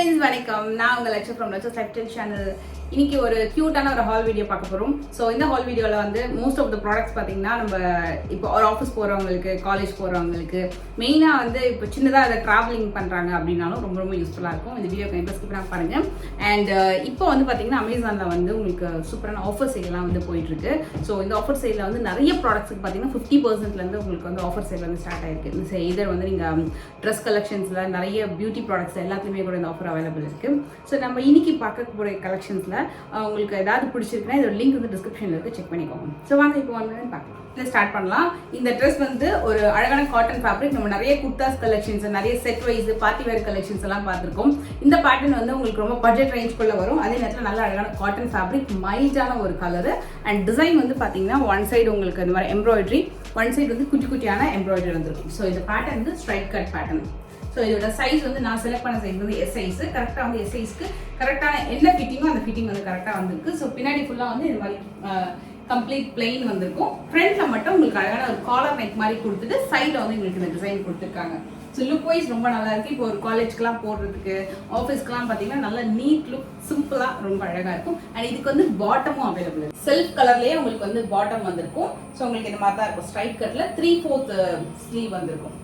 Friends வணக்கம். நான் உங்கள் லட்சம் ஃப்ரம் லட்சம் லைஃப்ஸ்டைல் சேனல். இன்னைக்கு ஒரு கியூட்டான ஒரு ஹால் வீடியோ பார்க்க போகிறோம். ஸோ இந்த ஹால் வீடியோவில் வந்து மோஸ்ட் ஆஃப் த ப்ராடக்ட்ஸ் பார்த்தீங்கன்னா நம்ம இப்போ ஒரு ஆஃபீஸ் போகிறவங்களுக்கு, காலேஜ் போகிறவங்களுக்கு, மெயினாக வந்து இப்போ சின்னதாக அதை ட்ராவலிங் பண்ணுறாங்க அப்படின்னாலும் ரொம்ப ரொம்ப யூஸ்ஃபுல்லாக இருக்கும். இந்த வீடியோ கண்டிப்பாக ஸ்கிப் பண்ண பாருங்கள். அண்ட் இப்போ வந்து பார்த்தீங்கன்னா அமேசானில் வந்து உங்களுக்கு சூப்பரான ஆஃபர் சேல்லாம் வந்து போயிட்டுருக்கு. ஸோ இந்த ஆஃபர் சேலில் வந்து நிறைய ப்ராடக்ட்ஸுக்கு பார்த்தீங்கன்னா 50% உங்களுக்கு வந்து ஆஃபர் சேல் வந்து ஸ்டார்ட் ஆயிருக்கு. இதர் வந்து நீங்கள் ட்ரெஸ் கலெக்ஷன்ஸில் நிறைய பியூட்டி ப்ராடக்ட்ஸ் எல்லாத்துலேயுமே கூட இந்த ஆஃபர் அவைலபிள் இருக்குது. ஸோ நம்ம இன்னைக்கு பார்க்க போகிற கலெக்ஷன்ஸில் உங்களுக்கு ஏதாவது பிடிச்சிருக்குன்னா இதோட லிங்க் வந்து டிஸ்கிரிப்ஷனில் இருக்குது, செக் பண்ணிக்கோங்க. ஸோ வாங்க இப்போ வந்து பார்க்கலாம். இதை ஸ்டார்ட் பண்ணலாம். இந்த ட்ரெஸ் வந்து ஒரு அழகான காட்டன் ஃபேப்ரிக். நம்ம நிறைய குர்தாஸ் கலெக்ஷன்ஸ், நிறைய set wise party wear collections எல்லாம் பார்த்துருக்கோம். இந்த பேட்டர்ன் வந்து உங்களுக்கு ரொம்ப பட்ஜெட் ரேஞ்ச்குள்ளே வரும். அதே நேரத்தில் நல்ல அழகான காட்டன் ஃபேப்ரிக், மைல்டான ஒரு கலரு. அண்ட் டிசைன் வந்து பார்த்தீங்கன்னா ஒன் சைடு உங்களுக்கு இந்த மாதிரி எம்ப்ராய்டரி, ஒன் சைடு வந்து குட்டி குட்டியான எம்ப்ராய்டரி வந்துருக்கும். ஸோ இந்த பேட்டர்ன் வந்து ஸ்ட்ரைட் கட் பேட்டர்ன். ஸோ இதோட சைஸ் வந்து நான் செலக்ட் பண்ண சைஸ் வந்து எஸ் சைஸ். கரெக்டாக வந்து எஸ் சைஸ்க்கு கரெக்டான என்ன ஃபிட்டிங்கோ அந்த ஃபிட்டிங் வந்து கரெக்டாக வந்திருக்கு. ஸோ பின்னாடி ஃபுல்லாக வந்து இது மாதிரி கம்ப்ளீட் பிளெயின் வந்திருக்கும். ஃப்ரண்ட்ல மட்டும் உங்களுக்கு அழகான ஒரு காலர் நெக் மாதிரி கொடுத்துட்டு சைடில் வந்து உங்களுக்கு இந்த டிசைன் கொடுத்துருக்காங்க. ஸோ லுக் வைஸ் ரொம்ப நல்லா இருக்கு. இப்போ ஒரு காலேஜ்க்குலாம் போடுறதுக்கு, ஆஃபீஸ்க்குலாம் பார்த்தீங்கன்னா நல்லா நீட் லுக், சிம்பிளாக ரொம்ப அழகாக இருக்கும். அண்ட் இதுக்கு வந்து பாட்டமும் அவைலபிள் இருக்கு. செல்ஃப் கலர்லேயே உங்களுக்கு வந்து பாட்டம் வந்திருக்கும். ஸோ உங்களுக்கு இந்த மாதிரி தான் இருக்கும். ஸ்ட்ரைட் கட்டில் 3/4 ஸ்லீவ் வந்திருக்கும்.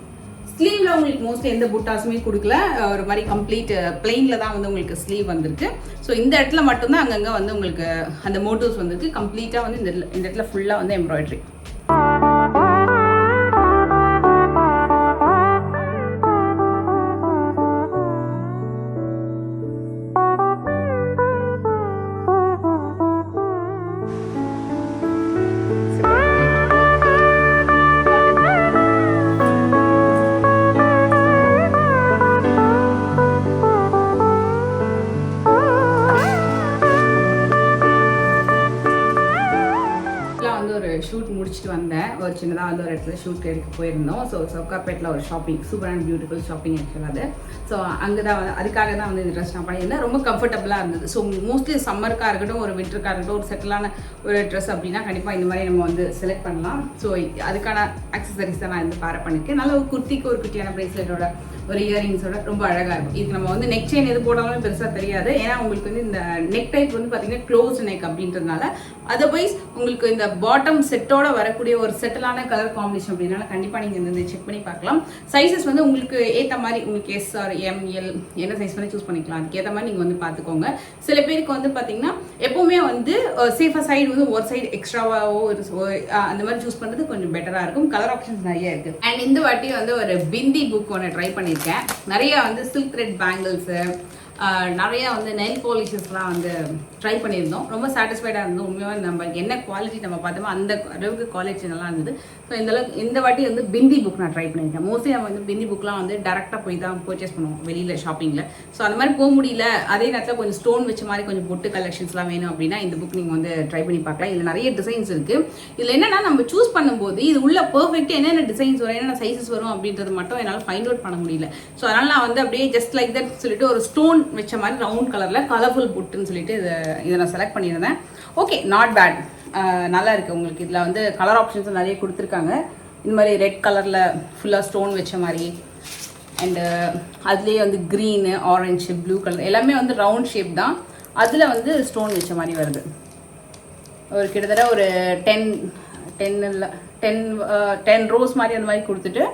ஸ்லீவ்ல உங்களுக்கு மோஸ்ட்லி எந்த புட்டாஸுமே கொடுக்கல. ஒரு மாதிரி கம்ப்ளீட் பிளெயின்ல தான் வந்து உங்களுக்கு ஸ்லீவ் வந்திருக்கு. ஸோ இந்த இடத்துல மட்டும்தான் அங்கங்கே வந்து உங்களுக்கு அந்த மோட்டிவ்ஸ் வந்துருக்கு. கம்ப்ளீட்டாக வந்து இந்த இடத்துல ஃபுல்லாக வந்து எம்ப்ராய்டரி. ஷூட் முடிச்சுட்டு வந்தேன். ஒரு சின்னதாக வந்து ஒரு இடத்துல ஷூட் எடுக்க போயிருந்தோம். ஸோ சவுகாப்பேட்டில் ஒரு shopping, super and beautiful shopping ஆக்சுவலாக அது. ஸோ அங்கே தான் அதுக்காக தான் வந்து இந்த ட்ரெஸ் நான் பண்ணியிருந்தேன். ரொம்ப கம்ஃபர்டபுளாக இருந்தது. ஸோ மோஸ்ட்லி சம்மருக்காக இருக்கட்டும், ஒரு வின்டருக்காக இருக்கட்டும், ஒரு செட்டிலான ஒரு ட்ரெஸ் அப்படின்னா கண்டிப்பாக இந்த மாதிரி நம்ம வந்து செலக்ட் பண்ணலாம். ஸோ அதுக்கான ஆக்சசரிஸ் தான் நான் வந்து பேர் பண்ணியிருக்கேன். நல்ல ஒரு குர்த்திக்கு ஒரு குட்டியான ப்ரேஸ்லெட்டோட, ஒரு இயரிங்ஸோட ரொம்ப அழகாக இருக்கும். இது நம்ம வந்து நெக் செயின் எது போட்டாலும் பெருசாக தெரியாது. ஏன்னா உங்களுக்கு வந்து இந்த நெக் டைப் வந்து பார்த்தீங்கன்னா க்ளோஸ் நெக் அப்படின்றதுனால. அதர்வைஸ் உங்களுக்கு இந்த பாட்டம் செட்டோட வரக்கூடிய ஒரு செட்டிலான கலர் காம்பினேஷன் அப்படின்னால கண்டிப்பாக நீங்கள் இந்த செக் பண்ணி பார்க்கலாம். சைஸஸ் வந்து உங்களுக்கு ஏற்ற மாதிரி உங்களுக்கு எஸ் ஆர் எம் எல் என்ன சைஸ் பண்ணி சூஸ் பண்ணிக்கலாம். அதுக்கேற்ற மாதிரி நீங்கள் வந்து பார்த்துக்கோங்க. சில பேருக்கு வந்து பார்த்தீங்கன்னா எப்போவுமே வந்து சேஃபாக சைடு வந்து ஒரு சைடு எக்ஸ்ட்ராவாவோ அந்த மாதிரி சூஸ் பண்ணுறது கொஞ்சம் பெட்டராக இருக்கும். கலர் ஆப்ஷன்ஸ் நிறைய இருக்குது. அண்ட் இந்த வாட்டி வந்து ஒரு பிந்தி புக் ஒன்று ட்ரை பண்ணியிருக்கேன். நிறைய வந்து சில்க் த்ரெட் பேங்கிள்ஸு, நிறைய வந்து நெயில் பாலிஷஸ்லாம் வந்து ட்ரை பண்ணியிருந்தோம். ரொம்ப சாட்டிஸ்ஃபைடாக இருந்தோம். உண்மையாக நம்ம என்ன குவாலிட்டி நம்ம பார்த்தோமோ அந்த அளவுக்கு குவாலிட்டி நல்லா இருந்தது. ஸோ இந்த வாட்டி வந்து பிந்தி புக் நான் ட்ரை பண்ணியிருக்கேன். மோஸ்ட்லி நம்ம வந்து பிந்தி புக்லாம் வந்து டேரெக்டாக போய் தான் பர்ச்சேஸ் பண்ணுவோம் வெளியில் ஷாப்பிங்கில். ஸோ அந்த மாதிரி போக முடியல. அதே நேரத்தில் கொஞ்சம் ஸ்டோன் வச்ச மாதிரி கொஞ்சம் பொட்டு கலெக்ஷன்ஸ்லாம் வேணும் அப்படின்னா இந்த புக் நீங்கள் வந்து ட்ரை பண்ணி பார்க்கலாம். இதில் நிறைய டிசைன்ஸ் இருக்குது. இதில் என்னென்னா நம்ம சூஸ் பண்ணும்போது இது உள்ள பர்ஃபெக்டாக என்னென்ன டிசைன்ஸ் வரும், என்னென்ன சைஸஸ் வரும் அப்படின்றது மட்டும் என்னால் ஃபைண்ட் அவுட் பண்ண முடியல. ஸோ அதனால் நான் வந்து அப்படியே ஜஸ்ட் லைக் தட் சொல்லிட்டு ஒரு ஸ்டோன் வச்ச மாதிரி ரவுண்ட் கலரில் கலர்ஃபுல் புட்டுன்னு சொல்லிட்டு இதை நான் செலக்ட் பண்ணியிருந்தேன். ஓகே, நாட் பேட், நல்லா இருக்குது. உங்களுக்கு இதில் வந்து கலர் ஆப்ஷன்ஸும் நிறைய கொடுத்துருக்காங்க. இந்த மாதிரி ரெட் கலரில் ஃபுல்லாக ஸ்டோன் வச்ச மாதிரி, அண்டு அதுலேயே வந்து க்ரீனு, ஆரஞ்சு, ப்ளூ கலர் எல்லாமே வந்து ரவுண்ட் ஷேப் தான். அதில் வந்து ஸ்டோன் வச்ச மாதிரி வருது. ஒரு கிட்டத்தட்ட ஒரு 10 ரோஸ் மாதிரி அந்த மாதிரி கொடுத்துட்டு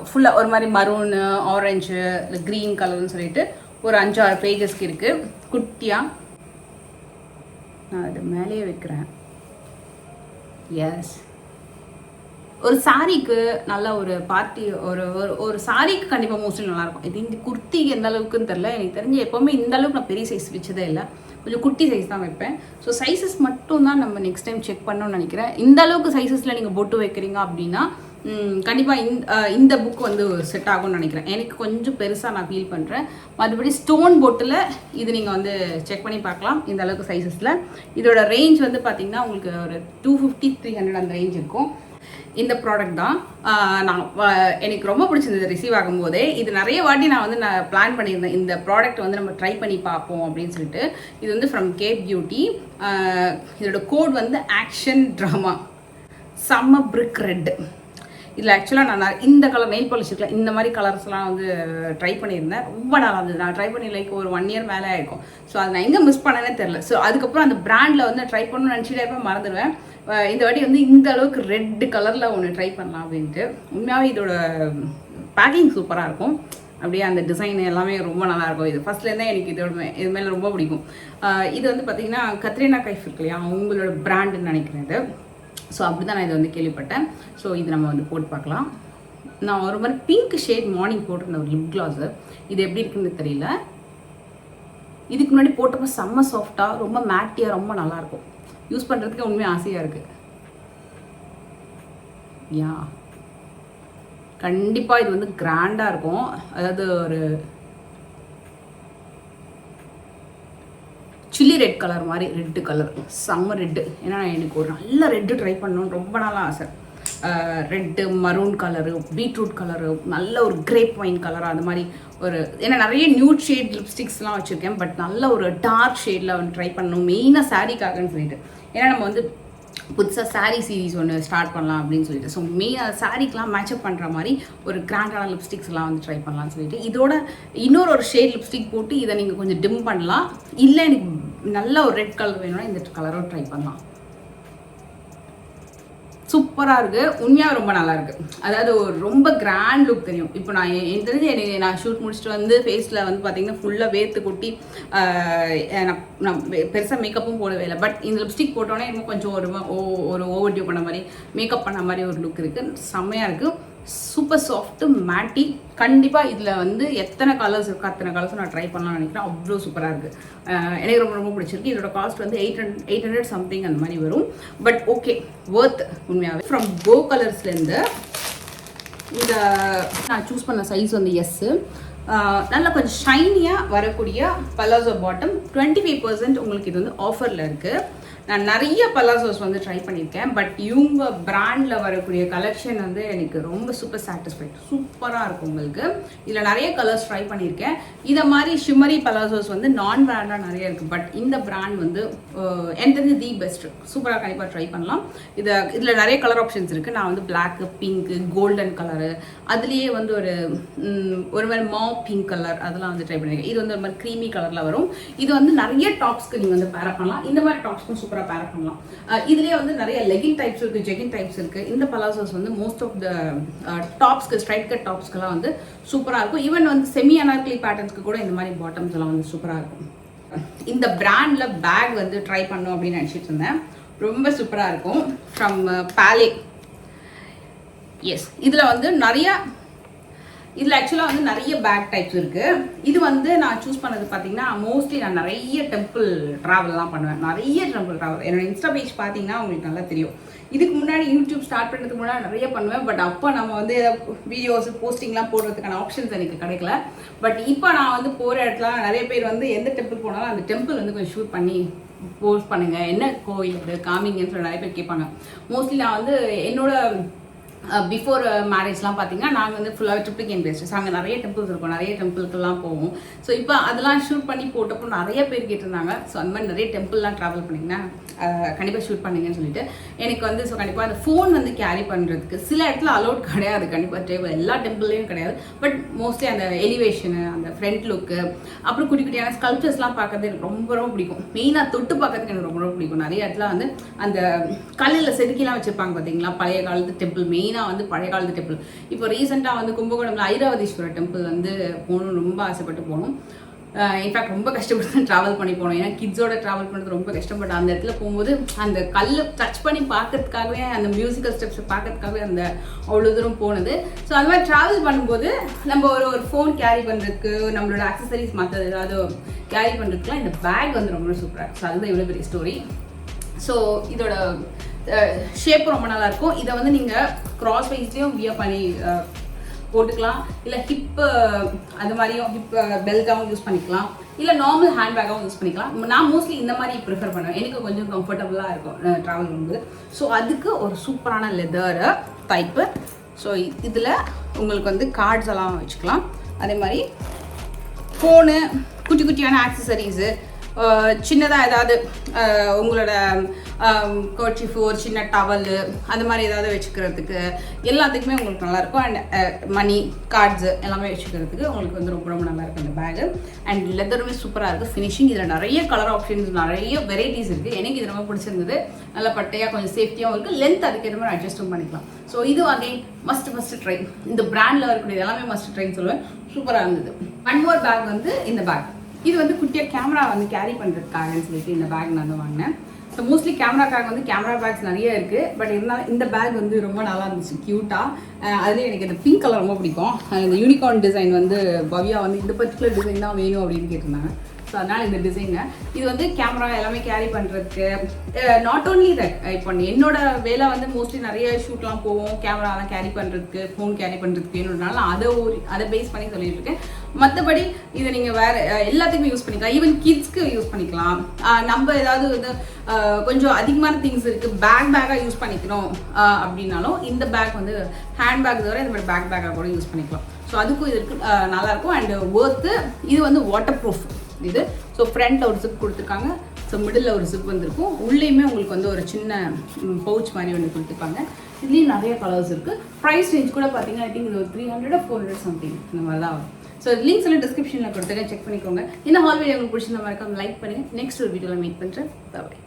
ஃபுல்லாக ஒரு மாதிரி மரூனு, ஆரஞ்சு, இல்லை க்ரீன் கலர்னு சொல்லிட்டு ஒரு 5-6 பேஜஸ்க்கு இருக்குது. குட்டியாக நான் அது மேலேயே வைக்கிறேன். எஸ், ஒரு சாரீக்கு நல்ல ஒரு பார்ட்டி, ஒரு சாரீக்கு கண்டிப்பாக மோஸ்ட்லி நல்லாயிருக்கும். இது இந்த குர்த்தி எந்த அளவுக்குன்னு தெரில. எனக்கு தெரிஞ்சு எப்போவுமே இந்த அளவுக்கு நான் பெரிய சைஸ் வச்சதே இல்லை. கொஞ்சம் குட்டி சைஸ் தான் வைப்பேன். ஸோ சைஸஸ் மட்டும் தான் நம்ம நெக்ஸ்ட் டைம் செக் பண்ணணும்னு நினைக்கிறேன். இந்த அளவுக்கு சைஸஸில் நீங்கள் பொட்டு வைக்கிறீங்க அப்படின்னா கண்டிப்பாக இந்த புக் வந்து செட் ஆகும்னு நினைக்கிறேன். எனக்கு கொஞ்சம் பெருசாக நான் ஃபீல் பண்ணுறேன். மற்றபடி ஸ்டோன் பொட்டில் இது நீங்கள் வந்து செக் பண்ணி பார்க்கலாம். இந்த அளவுக்கு சைஸஸில் இதோட ரேஞ்ச் வந்து பார்த்திங்கன்னா உங்களுக்கு ஒரு 250-300 அந்த ரேஞ்ச் இருக்கும். இந்த ப்ராடக்ட் தான் நான் எனக்கு ரொம்ப பிடிச்சிருந்தது ரிசீவ் ஆகும்போதே. இது நிறைய வாட்டி நான் பிளான் பண்ணியிருந்தேன் இந்த ப்ராடக்ட் வந்து நம்ம ட்ரை பண்ணி பார்ப்போம் அப்படின்னு சொல்லிட்டு. இது வந்து ஃப்ரம் கேப் பியூட்டி. இதோட கோட் வந்து ஆக்ஷன் ட்ராமா, சம்ம பிரிக் ரெட். இதில் ஆக்சுவலாக நான் இந்த கலர் நெயில் பாலிஷ் இருக்குல்ல இந்த மாதிரி கலர்ஸ்லாம் வந்து ட்ரை பண்ணியிருந்தேன். ரொம்ப நல்லா இருந்தது. நான் ட்ரை பண்ணி லைக் ஒரு 1 year மேலே ஆயிருக்கும். ஸோ அதை நான் எங்கே மிஸ் பண்ணேனே தெரில. ஸோ அதுக்கப்புறம் அந்த பிராண்டில் வந்து ட்ரை பண்ணணும்னு நினச்சிட்டே இருப்பேன், மறந்துடுவேன். இந்த வாட்டி வந்து இந்த அளவுக்கு ரெட் கலரில் ஒன்று ட்ரை பண்ணலாம் அப்படின்ட்டு. உண்மையாகவே இதோட பேக்கிங் சூப்பராக இருக்கும். அப்படியே அந்த டிசைன் எல்லாமே ரொம்ப நல்லாயிருக்கும். இது ஃபஸ்ட்லேருந்தே எனக்கு இது மேலே ரொம்ப பிடிக்கும். இது வந்து பார்த்திங்கன்னா கத்ரீனா கைஃப் இருக்கு இல்லையா, அவங்களோட பிராண்டுன்னு நினைக்கிறேன் இது. ஸோ அப்படி தான் நான் இதை வந்து கேள்விப்பட்டேன். ஸோ இது நம்ம வந்து போட்டு பார்க்கலாம். நான் ஒரு மாதிரி பிங்க் ஷேட் மார்னிங் போட்டிருந்தேன் ஒரு லிப் கிளாஸு. இது எப்படி இருக்குன்னு தெரியல. இதுக்கு முன்னாடி போட்டப்போ செம்ம சாஃப்டாக ரொம்ப மேட்டியாக ரொம்ப நல்லாயிருக்கும். யூஸ் பண்ணுறதுக்கு உண்மையாக ஆசையாக இருக்குது. யா கண்டிப்பாக இது வந்து கிராண்டாக இருக்கும். அதாவது ஒரு சில்லி ரெட் கலர் மாதிரி, ரெட்டு கலர் செம்ம ரெட்டு. ஏன்னா எனக்கு ஒரு நல்ல ரெட்டு ட்ரை பண்ணணும்னு ரொம்ப நாளாக ஆசை. Red, maroon colour, beetroot colour, நல்ல ஒரு கிரேப் வைன் கலர், அந்த மாதிரி ஒரு ஏன்னா நிறைய நியூட் ஷேட் லிப்ஸ்டிக்ஸ்லாம் வச்சுருக்கேன். பட் நல்ல ஒரு டார்க் ஷேடில் வந்து ட்ரை பண்ணணும், மெயினாக சாரீக்காகன்னு சொல்லிட்டு. ஏன்னா நம்ம வந்து புதுசாக சாரீ சீரீஸ் ஒன்று ஸ்டார்ட் பண்ணலாம் அப்படின்னு சொல்லிட்டு. ஸோ மெயினாக சாரீக்கெலாம் மேட்சப் பண்ணுற மாதிரி ஒரு கிராண்டான லிப்ஸ்டிக்ஸ்லாம் வந்து ட்ரை பண்ணலாம்னு சொல்லிட்டு இதோட இன்னொரு ஷேட் லிப்ஸ்டிக் போட்டு இதை நீங்கள் கொஞ்சம் டிம் பண்ணலாம். இல்லை எனக்கு நல்ல ஒரு ரெட் கலர் வேணும்னா இந்த கலரோட ட்ரை பண்ணலாம். சூப்பராக இருக்குது. உண்மையாக ரொம்ப நல்லா இருக்குது. அதாவது ஒரு ரொம்ப கிராண்ட் லுக் தெரியும். இப்போ நான் எனக்கு தெரிஞ்சு நான் ஷூட் முடிச்சுட்டு வந்து ஃபேஸில் வந்து பார்த்தீங்கன்னா ஃபுல்லாக வேர்த்து கொட்டி நான் பெருசாக மேக்கப்பும் போடவே இல்லை. பட் இந்த லிப்ஸ்டிக் போட்டோன்னே இன்னும் கொஞ்சம் ஒரு ஓவர் டியூ பண்ண மாதிரி, மேக்கப் பண்ண மாதிரி ஒரு லுக் இருக்குது. செம்மையாக இருக்குது. Super soft matte. கண்டிப்பாக இதில் வந்து எத்தனை கலர்ஸ் இருக்கோ அத்தனை கலர்ஸும் நான் ட்ரை பண்ணலாம்னு நினைக்கிறேன். அவ்வளோ சூப்பராக இருக்குது. எனக்கு ரொம்ப ரொம்ப பிடிச்சிருக்கு. இதோட காஸ்ட் வந்து 800 சம்திங் அந்த மாதிரி வரும். பட் ஓகே, ஒர்த் உண்மையாகவே. ஃப்ரம் கோ கலர்ஸ்லேருந்து இந்த நான் சூஸ் பண்ண சைஸ் வந்து எஸ்ஸு. நல்லா கொஞ்சம் ஷைனியாக வரக்கூடிய பலாசோ பாட்டம். 25% உங்களுக்கு இது வந்து ஆஃபரில் இருக்குது. நான் நிறைய பலாசோஸ் வந்து ட்ரை பண்ணியிருக்கேன். பட் இவங்க பிராண்டில் வரக்கூடிய கலெக்ஷன் வந்து எனக்கு ரொம்ப சூப்பர் சாட்டிஸ்ஃபைட். சூப்பராக இருக்கும் உங்களுக்கு. இதில் நிறைய கலர்ஸ் ட்ரை பண்ணியிருக்கேன். இதை மாதிரி ஷிம்மரி பலாசோஸ் வந்து நான் பிராண்டாக நிறைய இருக்குது. பட் இந்த பிராண்ட் வந்து எனக்கு தெரிஞ்சு தி பெஸ்ட். சூப்பராக கண்டிப்பாக ட்ரை பண்ணலாம். இதில் நிறைய கலர் ஆப்ஷன்ஸ் இருக்குது. நான் வந்து பிளாக்கு, பிங்க்கு, கோல்டன் கலரு, அதுலேயே வந்து ஒரு மாதிரி பிங்க் கலர் அதெல்லாம் வந்து ட்ரை பண்ணியிருக்கேன். இது வந்து ஒரு மாதிரி க்ரீமி கலரில் வரும். இது வந்து நிறைய டாப்ஸ்க்கு நீங்கள் வந்து பேர் பண்ணலாம். இந்த மாதிரி டாப்ஸ்க்கும் சூப்பராக பேர் பண்ணலாம். இதுலேயே வந்து நிறைய லெகின் டைப்ஸ் இருக்குது, ஜெகின் டைப்ஸ் இருக்குது. இந்த பலாசோஸ் வந்து மோஸ்ட் ஆஃப் த டாப்ஸ்க்கு, ஸ்ட்ரைட் கட் டாப்ஸ்க்கெல்லாம் வந்து சூப்பராக இருக்கும். ஈவன் வந்து செமி அனார்கலி பேட்டர்ன்ஸ்க்கு கூட இந்த மாதிரி பாட்டம்ஸ் எல்லாம் வந்து சூப்பராக இருக்கும். இந்த பிராண்டில் பேக் வந்து ட்ரை பண்ணோம் அப்படின்னு நினச்சிட்டு இருந்தேன். ரொம்ப சூப்பராக இருக்கும். ஃப்ரம் பாலே. எஸ், இதில் வந்து இதில் ஆக்சுவலாக வந்து நிறைய பேக் டைப்ஸ் இருக்குது. இது வந்து நான் சூஸ் பண்ணது பார்த்தீங்கன்னா மோஸ்ட்லி நான் நிறைய டெம்பிள் ட்ராவல்லாம் பண்ணுவேன். நிறைய டெம்பிள் ட்ராவல் என்னோட இன்ஸ்டா பேஜ் பார்த்தீங்கன்னா உங்களுக்கு நல்லா தெரியும். இதுக்கு முன்னாடி யூடியூப் ஸ்டார்ட் பண்ணுறதுக்கு முன்னாடி நிறைய பண்ணுவேன். பட் அப்போ நம்ம வந்து வீடியோஸ் போஸ்டிங்லாம் போடுறதுக்கான ஆப்ஷன்ஸ் எனக்கு கிடைக்கல. பட் இப்போ நான் வந்து போகிற இடத்துல நிறைய பேர் வந்து எந்த டெம்பிள் போனாலும் அந்த டெம்பிள் வந்து கொஞ்சம் ஷூட் பண்ணி போஸ்ட் பண்ணுங்கள், என்ன கோயில் அது காமிங்கன்னு சொல்லி நிறைய பேர் கேட்பாங்க. மோஸ்ட்லி நான் வந்து என்னோட பிஃபோர் மேரேஜ்லாம் பார்த்தீங்கன்னா நாங்கள் வந்து ஃபுல்லாகவே ட்ரிப்ளிகேன் பேஸ்ட். அங்கே நிறைய டெம்பிள்ஸ் இருக்கும், நிறைய டெம்பிளுக்கெல்லாம் போவோம். ஸோ இப்போ அதெல்லாம் ஷூட் பண்ணி போட்டப்போ நிறைய பேர் கேட்டிருந்தாங்க. ஸோ அந்த மாதிரி நிறைய டெம்பிள்லாம் ட்ராவல் பண்ணிங்கன்னா கண்டிப்பாக ஷூட் பண்ணுங்கன்னு சொல்லிட்டு எனக்கு வந்து ஸோ கண்டிப்பாக அந்த ஃபோன் வந்து கேரி பண்ணுறதுக்கு சில இடத்துல அலோட் கிடையாது. கண்டிப்பாக டேபிள் எல்லா டெம்பிள்லேயும் கிடையாது. பட் மோஸ்ட்லி அந்த எலிவேஷனு, அந்த ஃப்ரண்ட் லுக்கு, அப்புறம் குட்டி குட்டியான ஸ்கல்ப்சர்ஸ்லாம் பார்க்கறது எனக்கு ரொம்ப ரொம்ப பிடிக்கும். மெயினாக தொட்டு பார்க்கறதுக்கு எனக்கு ரொம்ப ரொம்ப பிடிக்கும். நிறைய இடத்துல வந்து அந்த கல்லில் செதுக்கிலாம் வச்சுருப்பாங்க பார்த்தீங்களா, பழைய காலத்து டெம்பிள். மெயினாக வந்து பழைய காலத்து டெம்பிள். இப்போ ரீசெண்டாக வந்து கும்பகோணம்ல ஐராவதீஸ்வரர் டெம்பிள் வந்து போகணும்னு ரொம்ப ஆசைப்பட்டு போகணும். இன்ஃபேக்ட் ரொம்ப கஷ்டப்பட்டு தான் ட்ராவல் பண்ணி போனோம். ஏன்னா கிட்ஸோட ட்ராவல் பண்ணுறது ரொம்ப கஷ்டப்பட்டு அந்த இடத்துல போகும்போது அந்த கல் டச் பண்ணி பார்க்கறதுக்காகவே, அந்த மியூசிக்கல் ஸ்டெப்ஸை பார்க்கறதுக்காகவே அந்த அவ்வளோ தூரம் போனது. ஸோ அது மாதிரி ட்ராவல் பண்ணும்போது நம்ம ஒரு ஃபோன் கேரி பண்ணுறதுக்கு, நம்மளோட ஆக்சசரிஸ் மற்ற ஏதாவது கேரி பண்ணுறதுக்குலாம் இந்த பேக் வந்து ரொம்ப சூப்பராக. ஸோ அதுதான் இவ்வளோ பெரிய ஸ்டோரி. ஸோ இதோட ஷேப் ரொம்ப நல்லாயிருக்கும். இதை வந்து நீங்கள் க்ராஸ் வைஸ்லேயும் வியர் பண்ணி போட்டுக்கலாம். இல்லை ஹிப்பு அது மாதிரியும் ஹிப் பெல்ட்டாகவும் யூஸ் பண்ணிக்கலாம். இல்லை நார்மல் ஹேண்ட்பேக்காகவும் யூஸ் பண்ணிக்கலாம். நான் மோஸ்ட்லி இந்த மாதிரி ப்ரிஃபர் பண்ணுவேன். எனக்கு கொஞ்சம் கம்ஃபர்டபுளாக இருக்கும் ட்ராவல் பண்ணும்போது. ஸோ அதுக்கு ஒரு சூப்பரான லெதர் டைப்பு. ஸோ இதில் உங்களுக்கு வந்து கார்ட்ஸ் எல்லாம் வச்சுக்கலாம். அதே மாதிரி ஃபோனு, குட்டி குட்டியான ஆக்சசரிஸு, சின்னதாக ஏதாவது உங்களோட கர்ச்சீஃப் ஒரு சின்ன டவலு அந்த மாதிரி ஏதாவது வச்சுக்கிறதுக்கு எல்லாத்துக்குமே உங்களுக்கு நல்லாயிருக்கும். அண்ட் மணி கார்ட்ஸு எல்லாமே வச்சுக்கிறதுக்கு உங்களுக்கு வந்து ரொம்ப ரொம்ப நல்லாயிருக்கும் இந்த பேகு. அண்ட் லெதருமே சூப்பராக இருக்குது. ஃபினிஷிங் இதில் நிறைய கலர் ஆப்ஷன்ஸ் நிறைய வெரைட்டிஸ் இருக்குது. எனக்கு இது ரொம்ப பிடிச்சிருந்தது. நல்லா பட்டையாக கொஞ்சம் சேஃப்டியாகவும் இருக்குது. லென்த் அதுக்கேற்ற மாதிரி அட்ஜஸ்ட்டும் பண்ணிக்கலாம். ஸோ இது அகைன் மஸ்ட் ட்ரை. இந்த பிராண்டில் வரக்கூடிய எல்லாமே மஸ்ட் ட்ரைன்னு சொல்லுவேன். சூப்பராக இருந்தது. ஒன் மோர் பேக் வந்து இந்த பேக். இது வந்து குட்டியாக கேமரா வந்து கேரி பண்ணுறதுக்காகன்னு சொல்லிட்டு இந்த பேக் நான் வந்து வாங்கினேன். ஸோ மோஸ்ட்லி கேமராக்காக வந்து கேமரா பேக்ஸ் நிறைய இருக்குது. பட் இருந்தாலும் இந்த பேக் வந்து ரொம்ப நல்லா இருந்துச்சு, க்யூட்டாக. அதுலேயும் எனக்கு இந்த பிங்க் கலர் ரொம்ப பிடிக்கும். இந்த யூனிகார்ன் டிசைன் வந்து பவ்யா வந்து இந்த பர்டிகுலர் டிசைன் தான் வேணும் அப்படின்னு கேட்டிருந்தாங்க. ஸோ அதனால் இந்த டிசைனு இது வந்து கேமரா எல்லாமே கேரி பண்ணுறதுக்கு. நாட் ஓன்லி தட், இப்போ என்னோட வேலை வந்து மோஸ்ட்லி நிறைய ஷூட்லாம் போவோம், கேமராலாம் கேரி பண்ணுறதுக்கு, ஃபோன் கேரி பண்ணுறதுக்கு வேணும்னால அதை பேஸ் பண்ணி சொல்லிட்டு இருக்கேன். மற்றபடி இதை நீங்கள் வேறு எல்லாத்துக்குமே யூஸ் பண்ணிக்கலாம். ஈவன் கிட்ஸ்க்கு யூஸ் பண்ணிக்கலாம். நம்ம ஏதாவது வந்து கொஞ்சம் அதிகமான திங்ஸ் இருக்குது, பேக்காக யூஸ் பண்ணிக்கணும் அப்படின்னாலும் இந்த பேக் வந்து ஹேண்ட் பேக் தவிர இந்த மாதிரி பேக்காக கூட யூஸ் பண்ணிக்கலாம். ஸோ அதுக்கும் இதுக்கு நல்லாயிருக்கும். And worth. இது வந்து வாட்டர் ப்ரூஃப் இது. ஸோ ஃப்ரண்ட்டில் ஒரு ஜிப் கொடுத்துருக்காங்க. ஸோ மிடில் ஒரு ஜிப் வந்துருக்கும். உள்ளேயுமே உங்களுக்கு வந்து ஒரு சின்ன பவுச் மாதிரி ஒன்று கொடுத்துருப்பாங்க. இதுலேயும் நிறைய கலர்ஸ் இருக்குது. ப்ரைஸ் ரேஞ்ச் கூட பார்த்தீங்கன்னா ஐ திங்க் இது ஒரு 300 400 சம்திங் இந்த மாதிரி தான் வரும். ஸோ லிங்க்ஸ் எல்லாம் டிஸ்கிரிப்ஷனில் கொடுத்துருக்கேன், செக் பண்ணிக்கோங்க. இந்த ஹால் வீடியோ உங்களுக்கு பிடிச்சிருந்த மாதிரி லைக் பண்ணுங்கள். நெக்ஸ்ட் ஒரு வீடியோவில் மீட் பண்ணுறேன். பாய்.